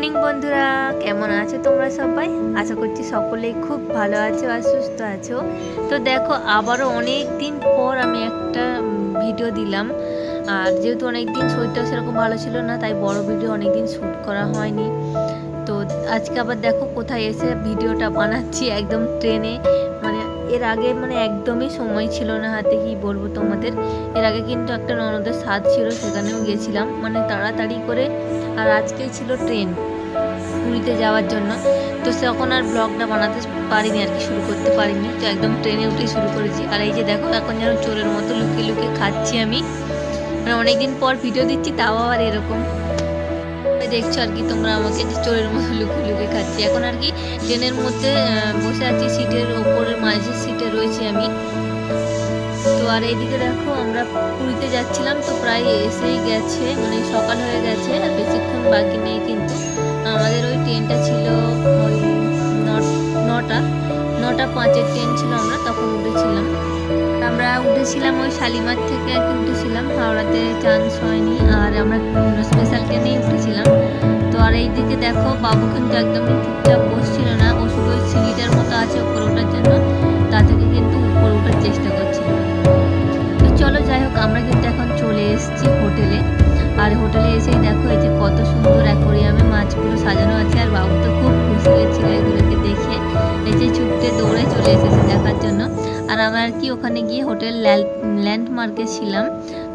Morning বন্ধুরা, কেমন আছো তোমরা সবাই? আশা করছি সকলেই খুব ভালো আছো আর সুস্থ আছো। তো দেখো, আবারও অনেক দিন পর আমি একটা ভিডিও দিলাম। আর যেহেতু অনেক দিন শরীরটা সেরকম ভালো ছিল না, তাই বড় ভিডিও অনেক দিন শ্যুট করা হয়নি। তো আজকে আবার দেখো কোথায় এসে ভিডিওটা বানাচ্ছি, একদম ট্রেনে। মানে এর আগে একদমই সময় ছিল না হাতে, কি বলবো তোমাদের। এর আগে কিন্তু একটা ননদের সাধ ছিল, সেখানেও গিয়েছিলাম তাড়াতাড়ি করে। আর আজকেই ছিল ট্রেন পুরীতে যাওয়ার জন্য, তো তখন আর ব্লগটা বানাতে পারিনি আর কি, শুরু করতে পারিনি। তো একদম ট্রেনে উঠে শুরু করেছি। আর এই যে দেখো, এখন যেন চোরের মতো লুকিয়ে লুকিয়ে খাচ্ছি আমি। অনেকদিন পর ভিডিও দিচ্ছি, তাও আবার এরকম দেখছো আর কি তোমরা আমাকে, যে চোরের মতো লুকিয়ে লুকিয়ে খাচ্ছি। এখন আর কি ট্রেনের মধ্যে বসে আছি, সিটের ওপরের মাঝের সিটে রয়েছি আমি। তো আর এইদিকে দেখো, আমরা পুরীতে যাচ্ছিলাম, তো প্রায় এসেই গেছে, সকাল হয়ে গেছে, আর বেশিক্ষণ বাকি নেই। কিন্তু আমাদের ওই ট্রেনটা ছিল ওই 9:05 ট্রেন ছিল, আমরা তখন উঠেছিলাম। আমরা উঠেছিলাম ওই শালিমার থেকে আর কি উঠেছিলাম, হাওড়াতে চান্স হয়নি। আর আমরা স্পেশাল ট্রেনেই উঠেছিলাম। তো আর এইদিকে দেখো, বাবু কিন্তু একদমই চুপচাপ বসছিল না, ও শুধু ওই সিঁড়িটার মতো আছে উপরে ওঠার জন্য, তা থেকে কিন্তু উপরে ওঠার চেষ্টা করছিল। তো চলো যাই হোক, আমরা কিন্তু এখন চলে এসেছি হোটেলে। আর হোটেলে এসেই দেখো, এই যে কত সুন্দর অ্যাকোরিয়ামে মাছগুলো সাজানো আছে। আর বাবু তো খুব খুশি হয়েছিল এগুলোকে দেখে, এই যে ছুটতে দৌড়ে চলে এসেছে দেখার জন্য। আর আমরা আর কি ওখানে গিয়ে হোটেল ল্যান্ডমার্কে ছিলাম।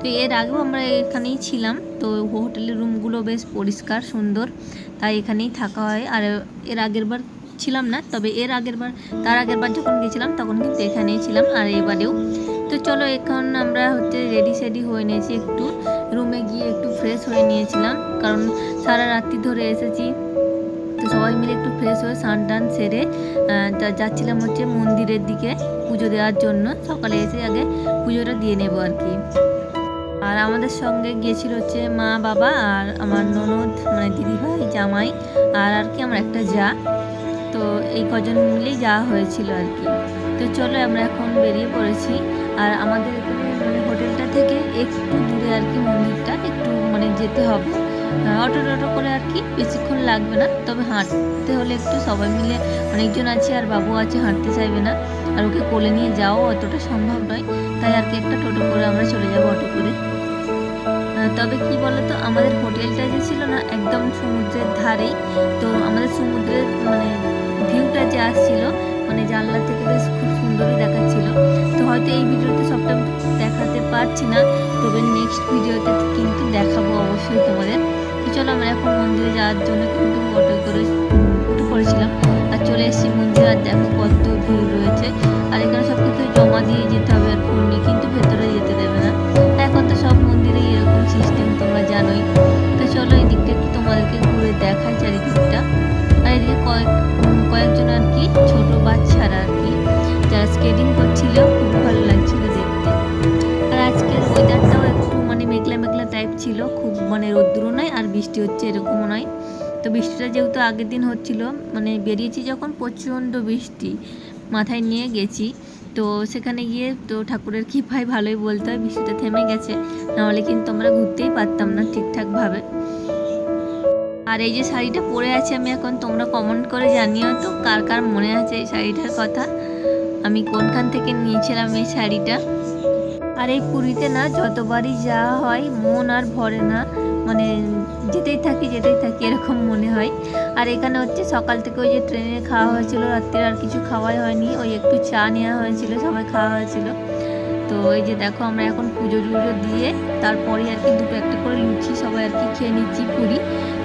তো এর আগেও আমরা এখানেই ছিলাম। তো হোটেলের রুমগুলো বেশ পরিষ্কার সুন্দর, তাই এখানেই থাকা হয়। আর এর আগের বার ছিলাম না, তবে তার আগের বার যখন গেছিলাম তখন কিন্তু এখানেই ছিলাম, আর এবারেও। তো চলো, এখন আমরা রেডি হয়ে নিয়েছি, একটু রুমে গিয়ে একটু ফ্রেশ হয়ে নিয়েছিলাম, কারণ সারা রাত্রি ধরে এসেছি। তো সবাই মিলে একটু ফ্রেশ হয়ে স্নান টান সেরে যাচ্ছিলাম মন্দিরের দিকে পুজো দেওয়ার জন্য। সকালে এসে আগে পুজোটা দিয়ে নেব আর কি। আর আমাদের সঙ্গে গিয়েছিল মা, বাবা, আর আমার ননদ, দিদিভাই, জামাই, আর কি আমার একটা যা। তো এই কজন মিলেই যাওয়া হয়েছিল আর কি। তো চলো, আমরা এখন বেরিয়ে পড়েছি। আর আমাদের এখানে হোটেলটা থেকে একটু দূরে আর কি মন্দিরটা, একটু যেতে হবে অটো করে আর কি, বেশিক্ষণ লাগবে না। তবে হাঁটতে হলে একটু, সবাই মিলে অনেকজন আছে, আর বাবু আছে, হাঁটতে চাইবে না, আর ওকে কোলে নিয়ে যাও অতটা সম্ভব নয়। তাই আর কি একটা টোটো করে আমরা চলে যাবো, অটো করে। তবে কি বলতো, আমাদের হোটেলটা যে ছিল না একদম সমুদ্রের ধারেই। তো আমাদের সমুদ্রের ভিউটা যে আসছিল, জানলা থেকে বেশ খুব সুন্দরই দেখাচ্ছিল। তো হয়তো এই ভিডিওতে সবটা দেখাতে পারছি না, তবে নেক্সট ভিডিওতে কিন্তু দেখাবো অবশ্যই তোমাদের। তো চলো, আমরা এখন মন্দিরে যাওয়ার জন্য কিন্তু অটো করে উঠে পড়েছিলাম, আর চলে এসেছি মন্দিরে। আর দেখো কত ভিড় রয়েছে, আর এখানে সব কিছু জমা দিয়ে যেতে হবে, আর ফুল নিয়ে কিন্তু ভেতরে যেতে দেবে না। এখন তো সব মন্দিরেই এরকম সিস্টেম, তোমরা জানোই। তো চলো, এই দিকটা একটু তোমাদেরকে ঘুরে দেখাই, চারিদিকটা। আর এদিকে কয়েকজন আর কি ছোট বাচ্চারা আর কি, যারা স্কেটিং করছিল, খুব ভালো লাগছিল দেখতে। আর আজকের ওয়েদারটাও একটু মেঘলা মেঘলা টাইপ ছিল, খুব রোদ্দুরও নয় আর বৃষ্টি হচ্ছে এরকমও নয়। তো বৃষ্টিটা যেহেতু আগের দিন হচ্ছিল, বেরিয়েছি যখন প্রচণ্ড বৃষ্টি মাথায় নিয়ে গেছি। তো সেখানে গিয়ে তো ঠাকুরের কৃপায় ভালোই বলতে হয়, বৃষ্টিটা থেমে গেছে, নাহলে কিন্তু আমরা ঘুরতেই পারতাম না ঠিকঠাকভাবে। আর এই যে শাড়িটা পরে আছি আমি এখন, তোমরা কমেন্ট করে জানিও তো কার কার মনে আছে এই শাড়িটার কথা, আমি কোনখান থেকে নিয়েছিলাম এই শাড়িটা। আর এই পুরীতে না যতবারই যাওয়া হয়, মন আর ভরে না, যেতেই থাকি এরকম মনে হয়। আর এখানে সকাল থেকে ওই যে ট্রেনে খাওয়া হয়েছিল, রাত্রে আর কিছু খাওয়াই হয়নি, ওই একটু চা নেওয়া হয়েছিল, সবাই খাওয়া হয়েছিল। তো এই যে দেখো, আমরা এখন পুজো দিয়ে তারপরে আর কি দুটো একটা করে লুচি সবাই আর কি খেয়ে নিচ্ছি পুরি।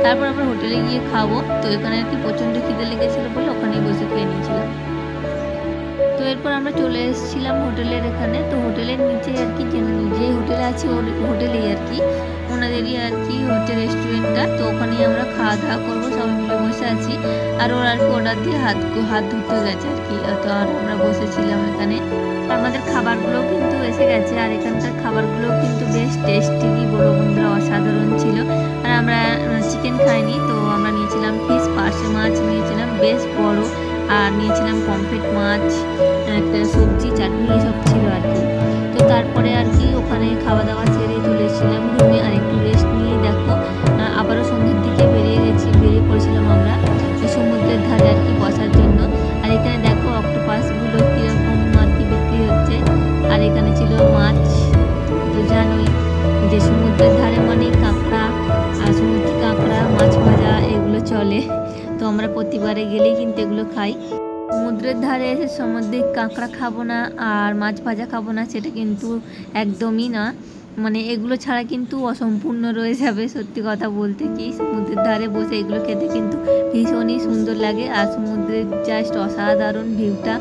তারপর আমরা হোটেলে গিয়ে খাবো। তো এখানে আর কি প্রচণ্ড খিদে লেগেছিলো বলে ওখানেই বসে খেয়ে নিয়েছিলাম। তো এরপর আমরা চলে এসেছিলাম হোটেলের এখানে। তো হোটেলের নিচে আর কি যে হোটেলে আছি, ওর হোটেলেই আর কি ওনাদেরই আর কি রেস্টুরেন্টটা। তো ওখানেই আমরা খাওয়া দাওয়া করবো, সবাই মিলে বসে আছি। আর ওর আর কি অর্ডার দিয়ে হাত ধুতে গেছে আর কি। তো আর আমরা বসেছিলাম এখানে, আমাদের খাবারগুলোও কিন্তু এসে গেছে। আর এখানকার খাবারগুলোও কিন্তু বেশ টেস্টি, কি বলবো বন্ধুরা, অসাধারণ ছিল। আর আমরা চিকেন খাইনি, তো আমরা নিয়েছিলাম ফিশ, পার্শে মাছ নিয়েছিলাম বেশ বড়, আর নিয়েছিলাম পমফ্রেট মাছ, একটা সবজি, চাটনি, এসব ছিল আর কি। তো তারপরে আর কি ওখানে খাওয়া দাওয়া সেরে চলে এসেছিলাম রুমে, আর একটু রেস্ট নিয়ে দেখো আবারও সন্ধ্যের দিকে বেরিয়ে পড়েছিলাম অক্টোপাসগুলো কীরকম আর কি বিক্রি হচ্ছে। আর এখানে ছিল মাছ। তো জানোই যে সমুদ্রের ধারে মানে কাঁকড়া আর সমুদ্রের কাঁকড়া, মাছ ভাজা এগুলো চলে। তো আমরা প্রতিবারে গেলেই কিন্তু এগুলো খাই। সমুদ্রের ধারে এসে সমুদ্রের কাঁকড়া খাবো না আর মাছ ভাজা খাবো না সেটা কিন্তু একদমই না। মানে এগুলো ছাড়া কিন্তু অসম্পূর্ণ রয়ে যাবে। সত্যি কথা বলতে কি, সমুদ্রের ধারে বসে এগুলো খেতে কিন্তু ভীষণই সুন্দর লাগে। আর সমুদ্রের জাস্ট অসাধারণ ভিউটা।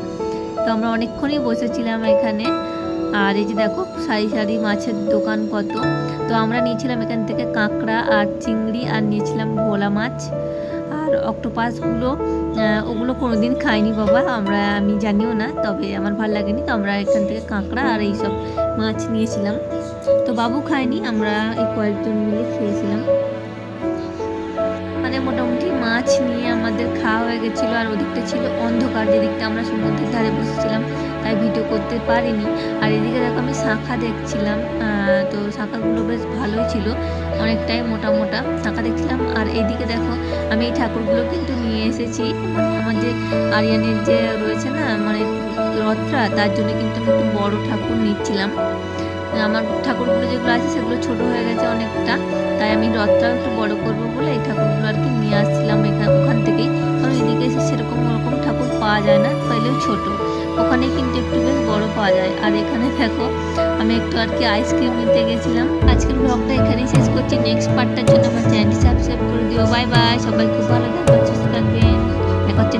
তো আমরা অনেকক্ষণই বসেছিলাম এখানে। আর এই যে দেখো সারি সারি মাছের দোকান কত। তো আমরা নিয়েছিলাম এখান থেকে কাঁকড়া আর চিংড়ি, আর নিয়েছিলাম ভোলা মাছ আর অক্টোপাসগুলো। ওগুলো কোনোদিন খাইনি বাবা, আমি জানিও না, তবে আমার ভালো লাগেনি। তো আমরা এখান থেকে কাঁকড়া আর এইসব মাছ নিয়েছিলাম। তো বাবু খায়নি, আমরা এই কয়েকজন মিলে খেয়েছিলাম। মানে মোটামুটি মাছ নিয়ে আমাদের খাওয়া হয়ে গেছিলো। আর ওদিকটা ছিল অন্ধকার, যেদিকটা আমরা সমুদ্রের ধারে বসেছিলাম, তাই ভিডিও করতে পারিনি। আর এদিকে দেখো আমি শাঁখা দেখছিলাম। তো শাঁখাগুলো বেশ ভালোই ছিল, অনেকটাই মোটা মোটা শাঁখা দেখছিলাম। আর এইদিকে দেখো আমি এই ঠাকুরগুলো কিন্তু নিয়ে এসেছি। মানে আমার যে আরিয়ানের যে রয়েছে না মানে রথটা, তার জন্য কিন্তু আমি একটু বড় ঠাকুর নিচ্ছিলাম। আমার ঠাকুরগুলো যেগুলো আছে সেগুলো ছোট হয়ে গেছে অনেকটা, তাই আমি রথটাও একটু বড় করবো বলে এই ঠাকুরগুলো আর কি নিয়ে আসছিলাম ওখান থেকেই। কারণ এদিকে এসে সেরকম ওরকম ঠাকুর পাওয়া যায় না, পাইলেও ছোট। ওখানে কিন্তু একটু বেশ বড় পাওয়া যায়। আর এখানে দেখো আমি একটু আর কি আইসক্রিম নিতে গেছিলাম। আজকের ব্লগটা এখানেই শেষ করছি। নেক্সট পার্টটার জন্য আমার চ্যানেলটি সাবস্ক্রাইব করে দিও। বাই বাই, সবাই খুব ভালো থাকবেন, সুস্থ থাকবেন। দেখা হচ্ছে